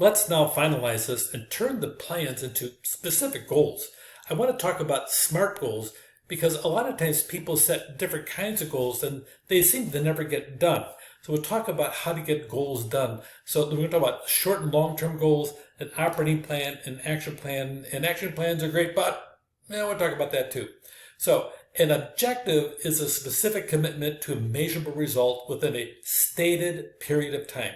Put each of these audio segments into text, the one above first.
Let's now finalize this and turn the plans into specific goals. I want to talk about SMART goals because a lot of times people set different kinds of goals and they seem to never get done. So we'll talk about how to get goals done. So we're going to talk about short and long-term goals, an operating plan, an action plan. And action plans are great, but we'll talk about that too. So an objective is a specific commitment to a measurable result within a stated period of time.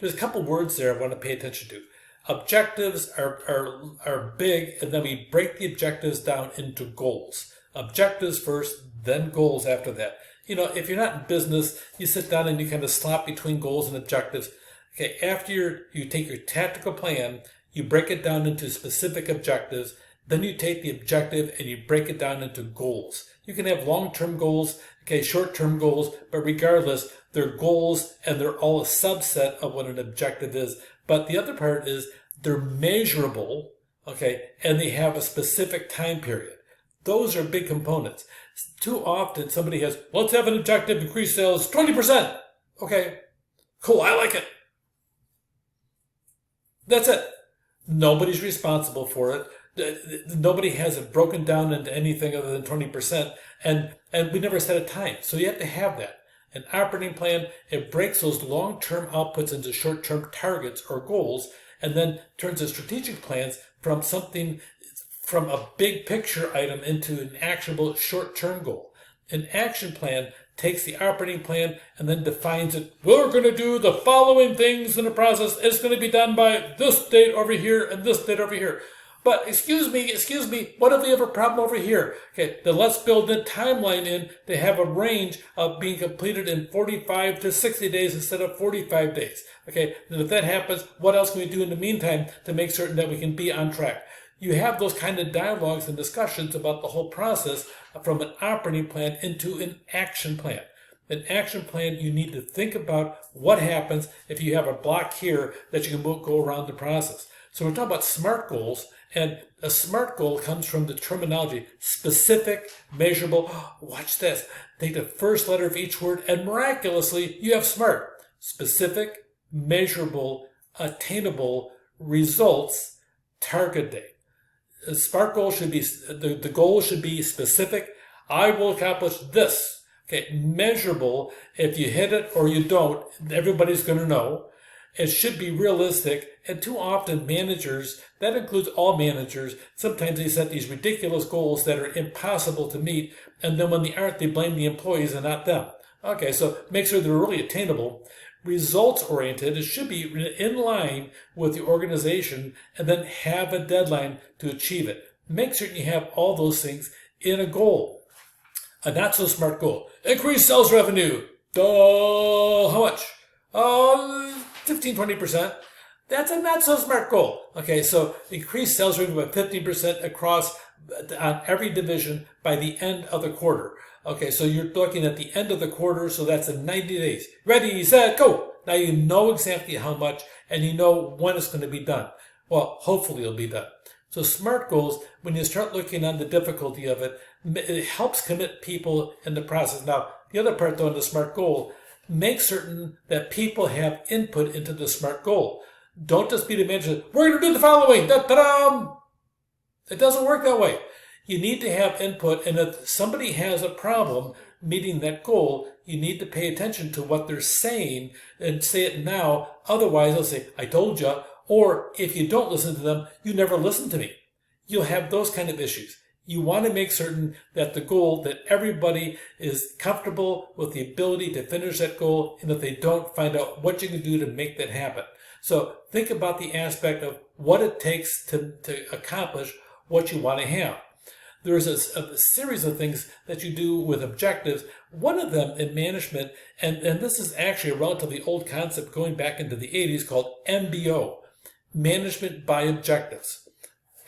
There's a couple words there I want to pay attention to. Objectives are big, and then we break the objectives down into goals. Objectives first, then goals after that. You know, if you're not in business, you sit down and you kind of slop between goals and objectives. Okay, after you take your tactical plan, you break it down into specific objectives, then you take the objective and you break it down into goals. You can have long-term goals, okay, short-term goals, but regardless, they're goals and they're all a subset of what an objective is. But the other part is they're measurable, okay, and they have a specific time period. Those are big components. Too often somebody has, let's have an objective, increase sales 20%. Okay, cool, I like it. That's it. Nobody's responsible for it. Nobody has it broken down into anything other than 20%, and we never set a time. So you have to have that. An operating plan, it breaks those long-term outputs into short-term targets or goals, and then turns the strategic plans from a big picture item into an actionable short-term goal. An action plan takes the operating plan and then defines it. We're going to do the following things in the process. It's going to be done by this date over here and this date over here. But excuse me, what if we have a problem over here? Okay, then let's build the timeline in to have a range of being completed in 45 to 60 days instead of 45 days. Okay, and if that happens, what else can we do in the meantime to make certain that we can be on track? You have those kind of dialogues and discussions about the whole process from an operating plan into an action plan. An action plan, you need to think about what happens if you have a block here that you can go around the process. So we're talking about SMART goals, and a SMART goal comes from the terminology specific, measurable. Watch this. Take the first letter of each word, and miraculously, you have SMART. Specific, measurable, attainable, results, target date. A SMART goal should be, the goal should be specific. I will accomplish this. Okay, measurable. If you hit it or you don't, everybody's going to know. It should be realistic, and too often managers, that includes all managers, sometimes they set these ridiculous goals that are impossible to meet, and then when they aren't, they blame the employees and not them. Okay, so make sure they're really attainable. Results-oriented, it should be in line with the organization, and then have a deadline to achieve it. Make certain you have all those things in a goal. A not-so-smart goal. Increase sales revenue. How much? 15-20%. That's a not so smart goal. Okay, so increase sales revenue by 15% across on every division by the end of the quarter. Okay, so you're looking at the end of the quarter, so that's in 90 days. Ready, set, go. Now you know exactly how much and you know when it's going to be done. Well, hopefully it'll be done. So SMART goals, when you start looking on the difficulty of it, it helps commit people in the process. Now, the other part though in the SMART goal, make certain that people have input into the SMART goal. Don't just be the manager. We're going to do the following. Da-da-dum! It doesn't work that way. You need to have input, and if somebody has a problem meeting that goal, you need to pay attention to what they're saying and say it now. Otherwise, they'll say, I told you. Or if you don't listen to them, you never listen to me. You'll have those kind of issues. You want to make certain that the goal, that everybody is comfortable with the ability to finish that goal, and if they don't, find out what you can do to make that happen. So think about the aspect of what it takes to accomplish what you want to have. There's a series of things that you do with objectives. One of them in management, and this is actually a relatively old concept going back into the 80s, called MBO, Management by Objectives.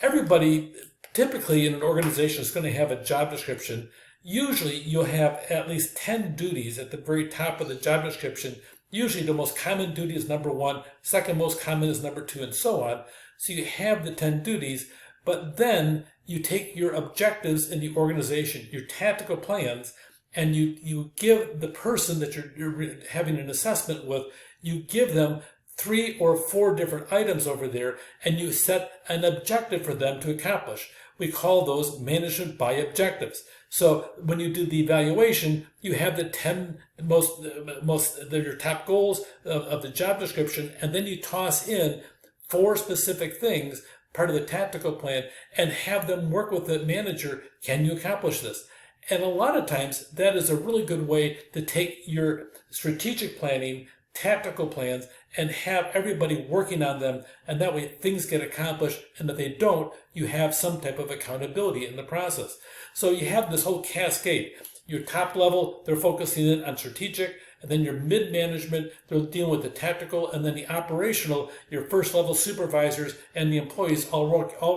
Everybody typically in an organization is going to have a job description. Usually you'll have at least 10 duties at the very top of the job description. Usually the most common duty is number 1, second most common is number 2, and so on. So you have the 10 duties, but then you take your objectives in the organization, your tactical plans, and you give the person that you're having an assessment with, you give them 3 or 4 different items over there, and you set an objective for them to accomplish. We call those management by objectives. So when you do the evaluation, you have the 10 your top goals of the job description, and then you toss in 4 specific things, part of the tactical plan, and have them work with the manager. Can you accomplish this? And a lot of times that is a really good way to take your strategic planning, tactical plans, and have everybody working on them, and that way things get accomplished, and if they don't, you have some type of accountability in the process. So you have this whole cascade. Your top level, they're focusing in on strategic, and then your mid-management, they're dealing with the tactical, and then the operational, your first level supervisors and the employees all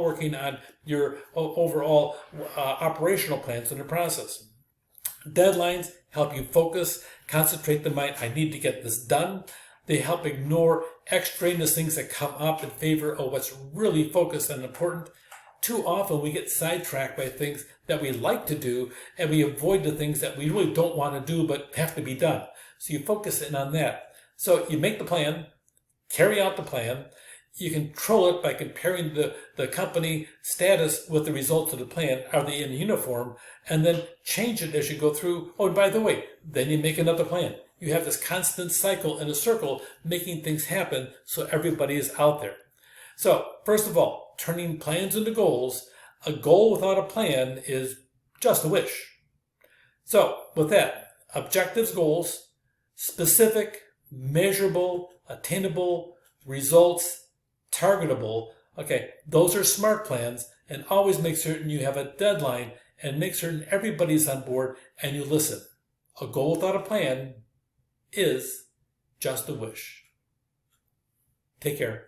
working on your overall operational plans in the process. Deadlines help you focus, concentrate the mind. I need to get this done. They help ignore extraneous things that come up in favor of what's really focused and important. Too often we get sidetracked by things that we like to do, and we avoid the things that we really don't want to do but have to be done. So you focus in on that. So you make the plan, carry out the plan. You control it by comparing the company status with the results of the plan. Are they in uniform? And then change it as you go through. Oh, and by the way, then you make another plan. You have this constant cycle in a circle, making things happen so everybody is out there. So, first of all, turning plans into goals. A goal without a plan is just a wish. So, with that, objectives, goals, specific, measurable, attainable, results, targetable. Okay, those are SMART plans, and always make certain you have a deadline and make certain everybody's on board and you listen. A goal without a plan is just a wish. Take care.